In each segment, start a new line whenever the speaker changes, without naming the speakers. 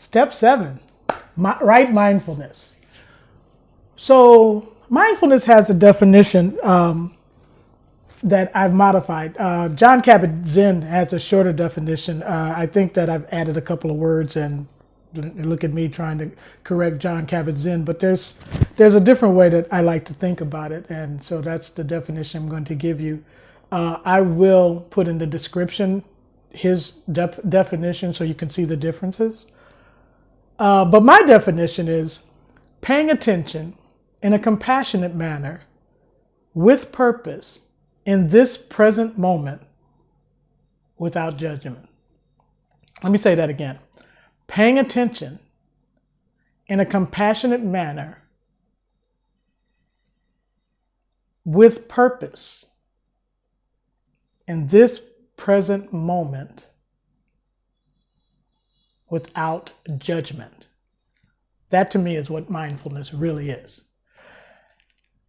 Step 7, right mindfulness. So mindfulness has a definition that I've modified. Jon Kabat Zinn has a shorter definition. I think that I've added a couple of words, and look at me trying to correct Jon Kabat Zinn, but there's a different way that I like to think about it, and so that's the definition I'm going to give you. I will put in the description his definition so you can see the differences. But my definition is paying attention in a compassionate manner with purpose in this present moment without judgment. Let me say that again. Paying attention in a compassionate manner with purpose in this present moment without judgment. That to me is what mindfulness really is.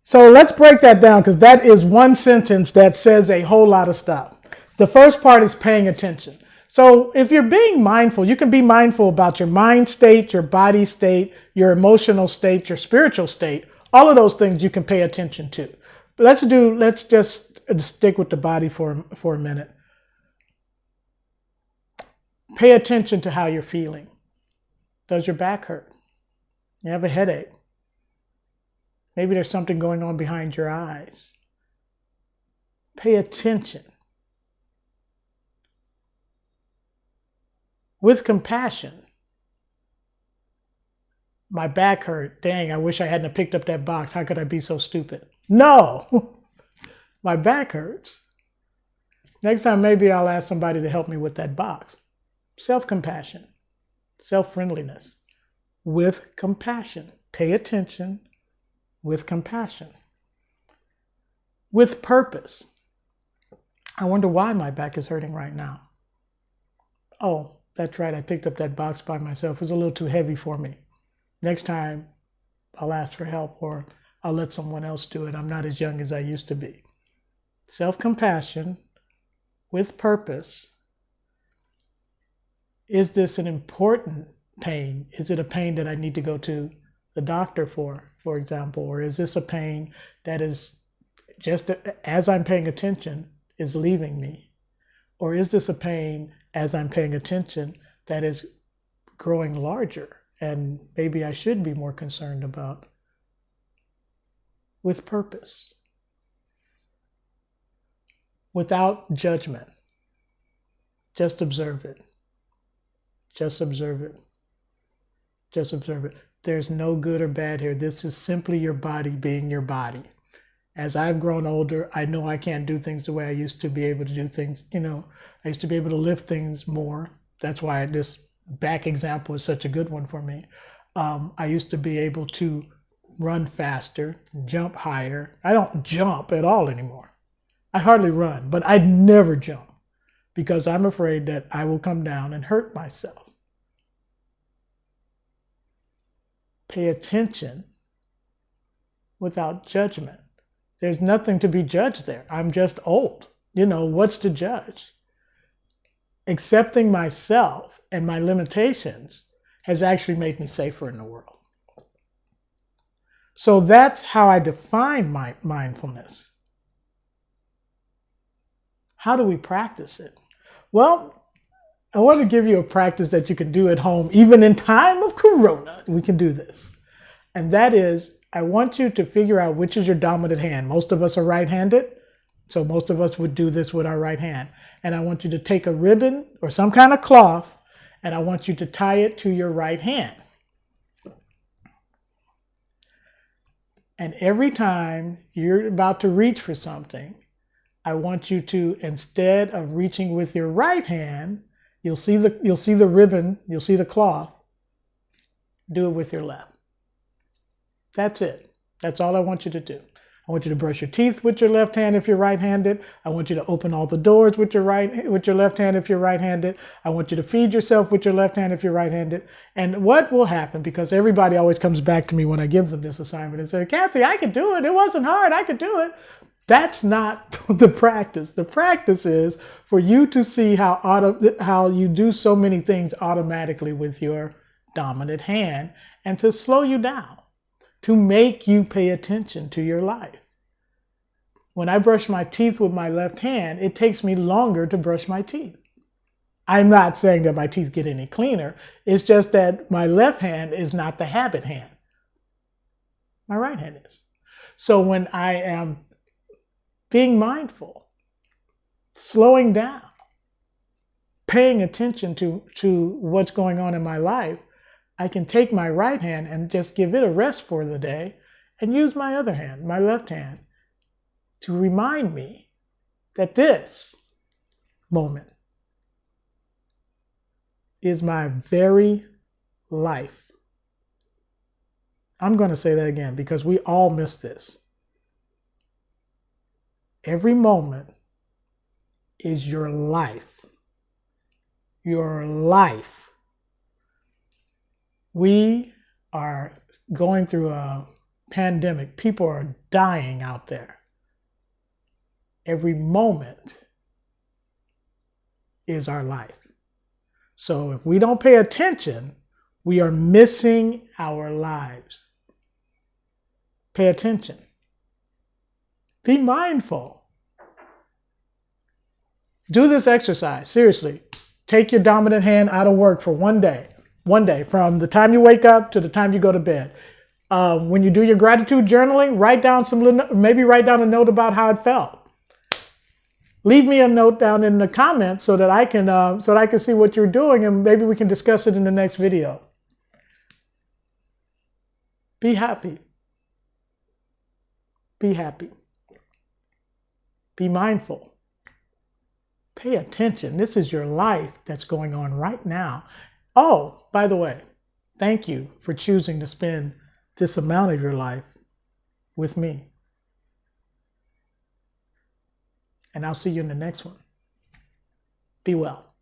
So let's break that down, because that is one sentence that says a whole lot of stuff. The first part is paying attention. So if you're being mindful, you can be mindful about your mind state, your body state, your emotional state, your spiritual state. All of those things you can pay attention to. But let's just stick with the body for a minute. Pay attention to how you're feeling. Does your back hurt? You have a headache? Maybe there's something going on behind your eyes. Pay attention. With compassion. My back hurt. Dang, I wish I hadn't picked up that box. How could I be so stupid? No! My back hurts. Next time, maybe I'll ask somebody to help me with that box. Self-compassion. Self-friendliness. With compassion. Pay attention. With compassion. With purpose. I wonder why my back is hurting right now. Oh, that's right. I picked up that box by myself. It was a little too heavy for me. Next time, I'll ask for help, or I'll let someone else do it. I'm not as young as I used to be. Self-compassion with purpose. Is this an important pain? Is it a pain that I need to go to the doctor for example? Or is this a pain that is just as I'm paying attention is leaving me? Or is this a pain as I'm paying attention that is growing larger and maybe I should be more concerned about? With purpose. Without judgment. Just observe it. Just observe it. Just observe it. There's no good or bad here. This is simply your body being your body. As I've grown older, I know I can't do things the way I used to be able to do things. I used to be able to lift things more. That's why this back example is such a good one for me. I used to be able to run faster, jump higher. I don't jump at all anymore. I hardly run, but I never jump because I'm afraid that I will come down and hurt myself. Pay attention without judgment. There's nothing to be judged there. I'm just old. What's to judge? Accepting myself and my limitations has actually made me safer in the world. So that's how I define my mindfulness. How do we practice it? Well, I want to give you a practice that you can do at home, even in time of Corona. We can do this. And that is, I want you to figure out which is your dominant hand. Most of us are right-handed, so most of us would do this with our right hand. And I want you to take a ribbon or some kind of cloth, and I want you to tie it to your right hand. And every time you're about to reach for something, I want you to, instead of reaching with your right hand, you'll see the ribbon, you'll see the cloth, do it with your left. That's it. That's all I want you to do. I want you to brush your teeth with your left hand if you're right-handed. I want you to open all the doors with your left hand if you're right-handed. I want you to feed yourself with your left hand if you're right-handed. And what will happen, because everybody always comes back to me when I give them this assignment and say, Kathy, I could do it. It wasn't hard. I could do it. That's not the practice. The practice is for you to see how you do so many things automatically with your dominant hand and to slow you down, to make you pay attention to your life. When I brush my teeth with my left hand, it takes me longer to brush my teeth. I'm not saying that my teeth get any cleaner. It's just that my left hand is not the habit hand. My right hand is. So when I am being mindful, slowing down, paying attention to what's going on in my life, I can take my right hand and just give it a rest for the day and use my other hand, my left hand, to remind me that this moment is my very life. I'm going to say that again because we all miss this. Every moment is your life. Your life. We are going through a pandemic. People are dying out there. Every moment is our life. So if we don't pay attention, we are missing our lives. Pay attention. Be mindful. Do this exercise. Seriously. Take your dominant hand out of work for one day. One day, from the time you wake up to the time you go to bed. When you do your gratitude journaling, write down a note about how it felt. Leave me a note down in the comments so that I can see what you're doing, and maybe we can discuss it in the next video. Be happy. Be happy. Be mindful. Pay attention. This is your life that's going on right now. Oh, by the way, thank you for choosing to spend this amount of your life with me. And I'll see you in the next one. Be well.